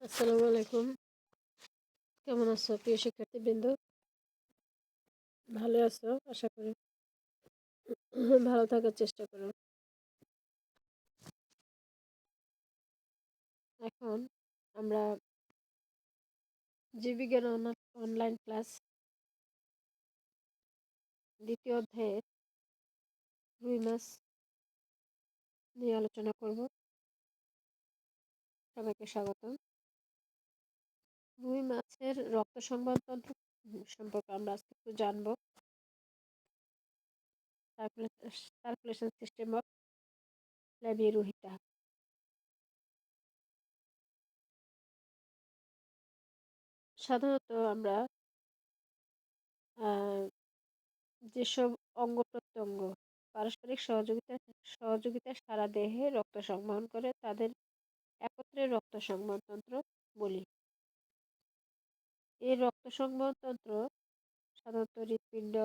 আসসালামু আলাইকুম। কেমন আছো প্রিয় শিক্ষার্থীবৃন্দ? ভালো আছো আশা করি। ভালো থাকার চেষ্টা করো। এখন আমরা জীববিজ্ঞান অনলাইন ক্লাস দ্বিতীয় অধ্যায়ে রুই মাছ নিয়ে আলোচনা করব। সবাইকে স্বাগত। রুই মাছের রক্ত সংবহনতন্ত্র সম্পর্কে আমরা আজকে একটু জানবো। সার্কুলেশন সিস্টেম অফ ল্যাবিয়েরুহিটা। সাধারণত আমরা যেসব অঙ্গ প্রত্যঙ্গ পারস্পরিক সহযোগিতায় সারা দেহে রক্ত সংবহন করে তাদের একত্রে রক্ত সংবহনতন্ত্র বলি। এই রক্ত সংবহনতন্ত্র সাধারণত হৃৎপিণ্ড,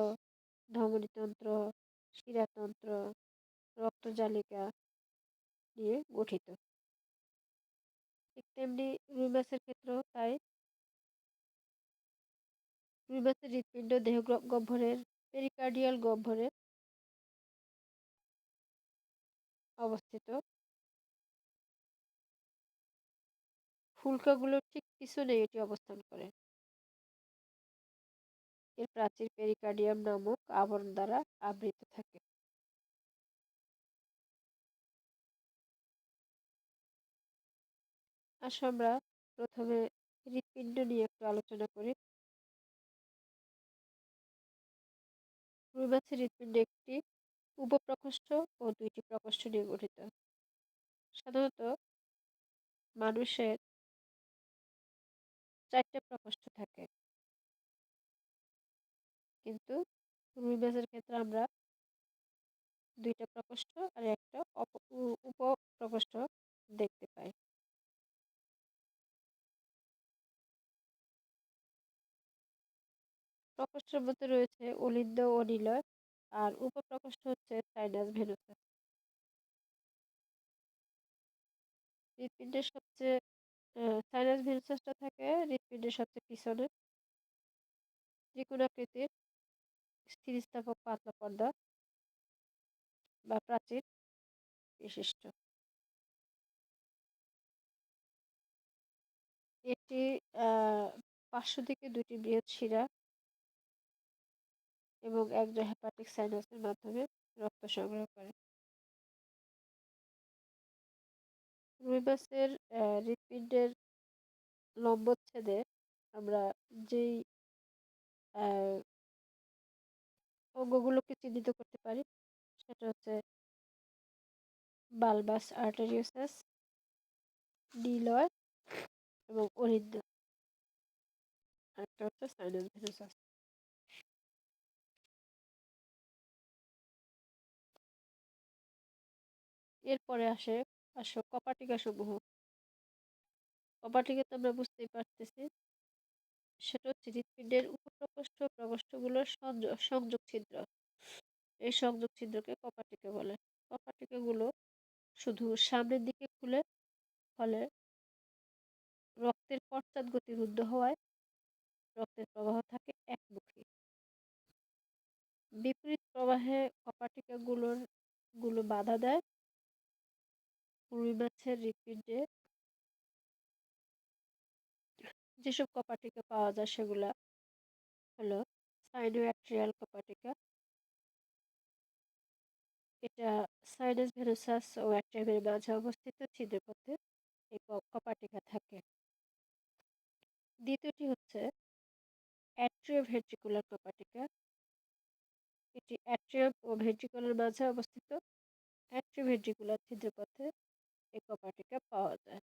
ধমনীতন্ত্র, শিরাতন্ত্র, রক্তজালিকা নিয়ে গঠিত। ঠিক তেমনি রুই মাছের ক্ষেত্রেও তাই। রুই মাছের হৃৎপিণ্ড দেহ গহ্বরের পেরিকার্ডিয়াল গহ্বরে অবস্থিত। ফুলকাগুলোর ঠিক পিছনে এটি অবস্থান করে। এর প্রাচীর পেরিকার্ডিয়াম নামক আবরণ দ্বারা আবৃত থাকে। আসো আমরা প্রথমে হৃৎপিণ্ড নিয়ে একটু আলোচনা করি। রুই মাছের হৃৎপিণ্ড একটি উপপ্রকোষ্ঠ ও দুইটি প্রকোষ্ঠ নিয়ে গঠিত। সাধারণত মানুষের 4টে প্রকোষ্ঠ থাকে, কিন্তু রুই মাছের ক্ষেত্রে আমরা 2টা প্রকোষ্ঠ আর একটা উপপ্রকোষ্ঠ দেখতে পাই। প্রকোষ্ঠের মধ্যে রয়েছে অলিন্দ ও নিলয়, আর উপপ্রকোষ্ঠ হচ্ছে সাইনাস ভেনুসাস। হৃৎপিণ্ডের সবচেয়ে সাইনাস ভেনুসাসটা থাকে হৃৎপিণ্ডের সবচেয়ে পিছনে, ত্রিকোণাকৃতির স্থিতিস্থাপক পাতলা পর্দা বা প্রাচীর বিশিষ্ট। এটি পার্শ্ব দিকে 2টি বৃহৎ শিরা এবং একজন হেপাটিক সাইনাসের মাধ্যমে রক্ত সংগ্রহ করে। রুই মাছের হৃৎপিণ্ডের লম্বচ্ছেদে আমরা যেই অঙ্গগুলোকে চিহ্নিত করতে পারি সেটা হচ্ছে বালবাস আর্টেরিওসাস, নিলয় এবং অলিন্দ, আরেকটা হচ্ছে সাইনাস ভেনুসাস। এরপরে আসো কপাটিকা সমূহ। কপাটিকা তো আমরা বুঝতেই পারতেছি, সেটা হচ্ছে হৃৎপিণ্ডের উপপ্রকোষ্ঠ প্রকোষ্ঠগুলোর সংযোগ ছিদ্র। এই সংযোগ ছিদ্রকে কপাটিকা বলে। কপাটিকাগুলো শুধু সামনের দিকে খুলে, ফলে রক্তের পশ্চাৎ গতি রুদ্ধ হওয়ায় রক্তের প্রবাহ থাকে একমুখী। বিপরীত প্রবাহে কপাটিকাগুলো বাধা দেয়। রুই মাছের হৃৎপিণ্ডে যেসব কপাটিকা পাওয়া যায় সেগুলা হলো সাইনোঅ্যাট্রিয়াল কপাটিকা। এটা সাইনাস ভেনুসাস ও অ্যাট্রিয়ামের মাঝে অবস্থিত ছিদ্রপথে এই কপাটিকা থাকে। দ্বিতীয়টি হচ্ছে অ্যাট্রিওভেন্ট্রিকুলার কপাটিকা। এটি অ্যাট্রিয়াম ও ভেন্ট্রিকলের মাঝে অবস্থিত। অ্যাট্রিওভেন্ট্রিকুলার ছিদ্রপথে এই কপাটিকা পাওয়া যায়।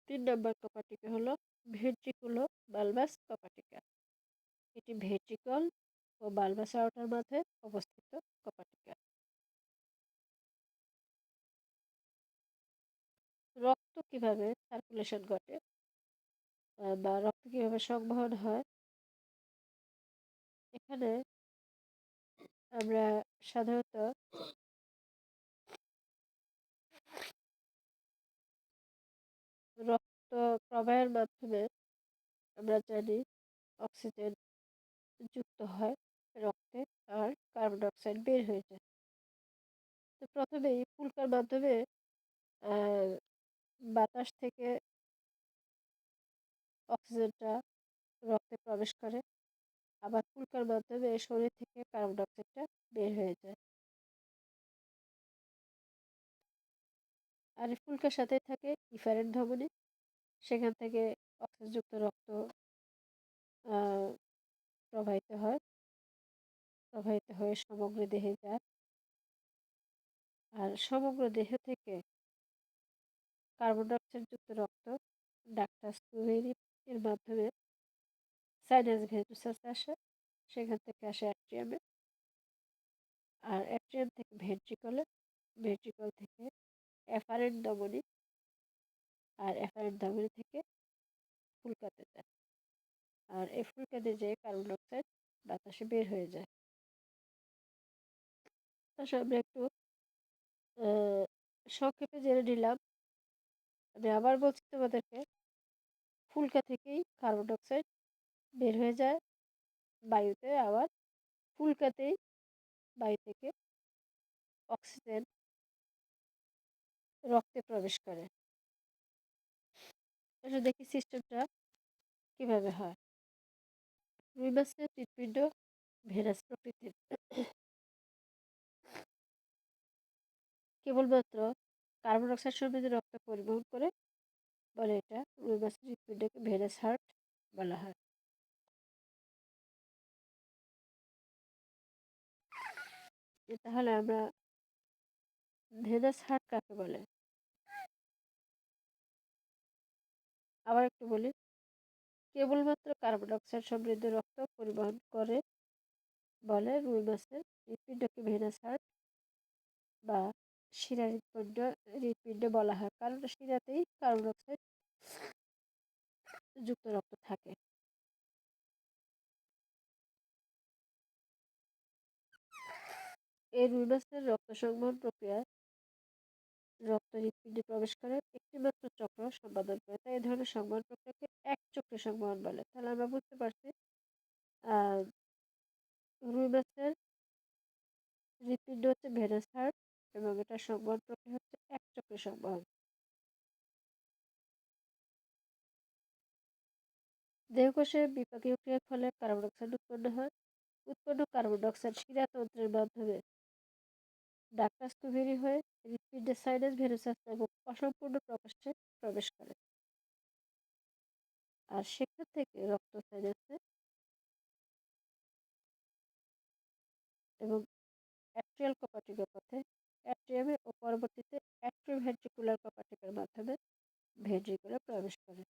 3 নম্বর কপাটিকা হলো ভেন্ট্রিকুলো বালবাস কপাটিকা। এটি ভেন্ট্রিকল ও বালবাস আউটার মাঝে অবস্থিত কপাটিকা। রক্ত কিভাবে সার্কুলেশন ঘটে বা রক্ত কিভাবে সংবহন হয়, এখানে আমরা সাধারণত প্রবাহের মাধ্যমে আমরা জানি অক্সিজেন যুক্ত হয় রক্তে, আর কার্বন ডাইঅক্সাইড বের হয়ে যায়। তো প্রথমেই ফুলকার মাধ্যমে আহ, বাতাস থেকে অক্সিজেনটা রক্তে প্রবেশ করে, আবার ফুলকার মাধ্যমে শরীর থেকে কার্বন ডাইঅক্সাইডটা বের হয়ে যায়। আর এই ফুলকার সাথে থাকে ইফারেন্ট ধমনী, সেখান থেকে অক্সিজেনযুক্ত রক্ত আহ, প্রবাহিত হয়ে সমগ্র দেহে যায়। আর সমগ্র দেহ থেকে কার্বন ডাইঅক্সাইড যুক্ত রক্ত ডাক্টাস টুভেরি এর মাধ্যমে সাইনাস ভেন্ট্রাসে আসে, সেখান থেকে আসে অ্যাট্রিয়ামে, আর অ্যাট্রিয়াম থেকে ভেন্ট্রিকলে, ভেন্ট্রিকল থেকে এফারেন্ট ধমনী, আর এফারেন্ট ধমনী থেকে ফুলকাতে যায়। আর এই ফুলকাতে যেয়ে কার্বন ডাইঅক্সাইড বাতাসে বের হয়ে যায়। তাছাড়া আমরা একটু সংক্ষেপে জেনে নিলাম। আমি আবার বলছি তোমাদেরকে, ফুলকা থেকেই কার্বন ডাইঅক্সাইড বের হয়ে যায় বায়ুতে, আবার ফুলকাতেই বায়ু থেকে অক্সিজেন রক্তে প্রবেশ করে। এটা দেখি সিস্টেমটা কিভাবে হয়। রুই মাছের হৃৎপিণ্ড ভেনাস প্রকৃতির, কেবলমাত্র কার্বন ডাইঅক্সাইড সমৃদ্ধ রক্ত পরিবহন করে বলে এটা রুই মাছের হৃৎপিণ্ডকে ভেনাস হার্ট বলা হয়। তাহলে আমরা ভেনাস হার্ট কাকে বলে আবার একটু বলি। কেবলমাত্র কার্বন ডাইঅক্সাইড সমৃদ্ধ রক্ত পরিবহন করে বলে রুই মাছের হৃৎপিণ্ডকে ভেনাস হার্ট বা শিরা হৃৎপিণ্ড বলা হয়, কারণ শিরাতেই কার্বন ডাইঅক্সাইড যুক্ত রক্ত থাকে। এই রুই মাছের রক্ত সংবহন প্রক্রিয়ায় রক্ত হৃৎপিণ্ডে প্রবেশ করে একটি মাত্র চক্র সম্পাদন করে, তাই এই ধরনের সংবহন প্রক্রিয়াকে এক চক্রে সংবহন বলে। তাহলে আমরা বুঝতে পারছি আহ রুই মাছের হৃৎপিণ্ড হচ্ছে ভেনাস হার্ট এবং এটা সংবহন প্রক্রিয়া হচ্ছে এক চক্রে সংবহন। দেহকোষে বিপাকীয় ক্রিয়ার ফলে কার্বন ডাইঅক্সাইড উৎপন্ন হয়। উৎপন্ন কার্বন ডাইঅক্সাইড শিরাতন্ত্রের মাধ্যমে ডাক্টাস টুভেরি হয়ে হৃৎপিণ্ডের সাইনাস ভেনাসাস এবং অসম্পূর্ণ প্রকোষ্ঠে প্রবেশ করে, আর সেখান থেকে রক্ত সাইনাসে এবং অ্যাট্রিয়াল কপাটিকের পথে অ্যাট্রিয়ামে ও পরবর্তীতে অ্যাট্রিওভেন্ট্রিকুলার কপাটিকের মাধ্যমে ভেন্ট্রিকুলে প্রবেশ করে।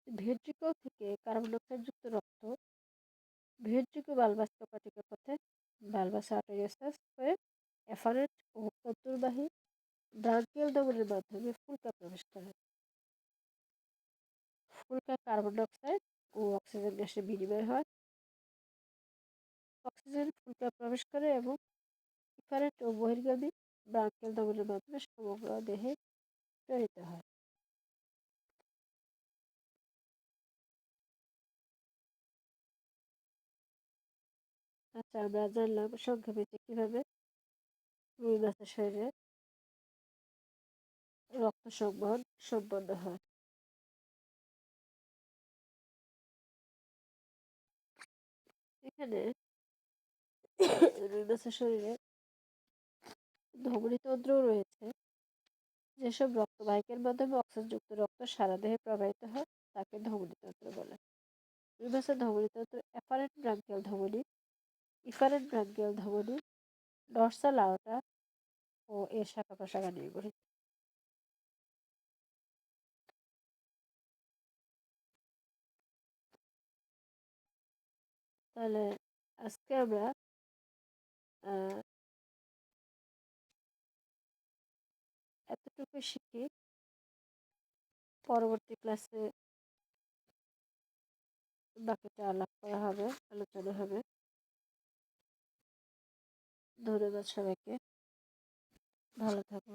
ভেন্ট্রিকল থেকে কার্বন ডাইঅক্সাইড যুক্ত রক্ত ভেন্ট্রিকো বালবাস কপাটিকের পথে বালবাস আর্টেরিওসাস হয়ে এফারেন্ট ও অন্তর্বাহী ব্রাঙ্কিয়াল ধমনীর মাধ্যমে ফুলকা প্রবেশ করে। ফুলকা কার্বন ডাইঅক্সাইড ও অক্সিজেন গ্যাসের বিনিময় হয়। অক্সিজেন ফুলকা প্রবেশ করে এবং ইফারেন্ট ও বহির্গামী ব্রাঙ্কিয়াল ধমনীর মাধ্যমে সমগ্র দেহে প্রেরিত হয়। আচ্ছা, আমরা জানলাম সংক্ষেপে যে কিভাবে রুই মাছের শরীরে রক্ত সংবহন সম্পন্ন হয়। এখানে রুই মাছের শরীরে ধমনীতন্ত্রও রয়েছে। যেসব রক্তবাহিকার মাধ্যমে অক্সিজেনযুক্ত রক্ত সারা দেহে প্রবাহিত হয় তাকে ধমনীতন্ত্র বলে। রুই মাছের ধমনীতন্ত্র এফারেন্ট ব্রাঙ্কিয়াল ধমনী, ইফারেন্ট ব্রাঙ্কিয়াল ধমনী, ডর্সাল আওর্টা ও এর শাখা প্রশাখা নিয়ে গঠিত। তাহলে আজকে আমরা এতটুকু শিখি। পরবর্তী ক্লাসে বাকিটা আলাপ করা হবে, আলোচনা হবে। ধন্যবাদ সবাইকে, ভালো থাকো।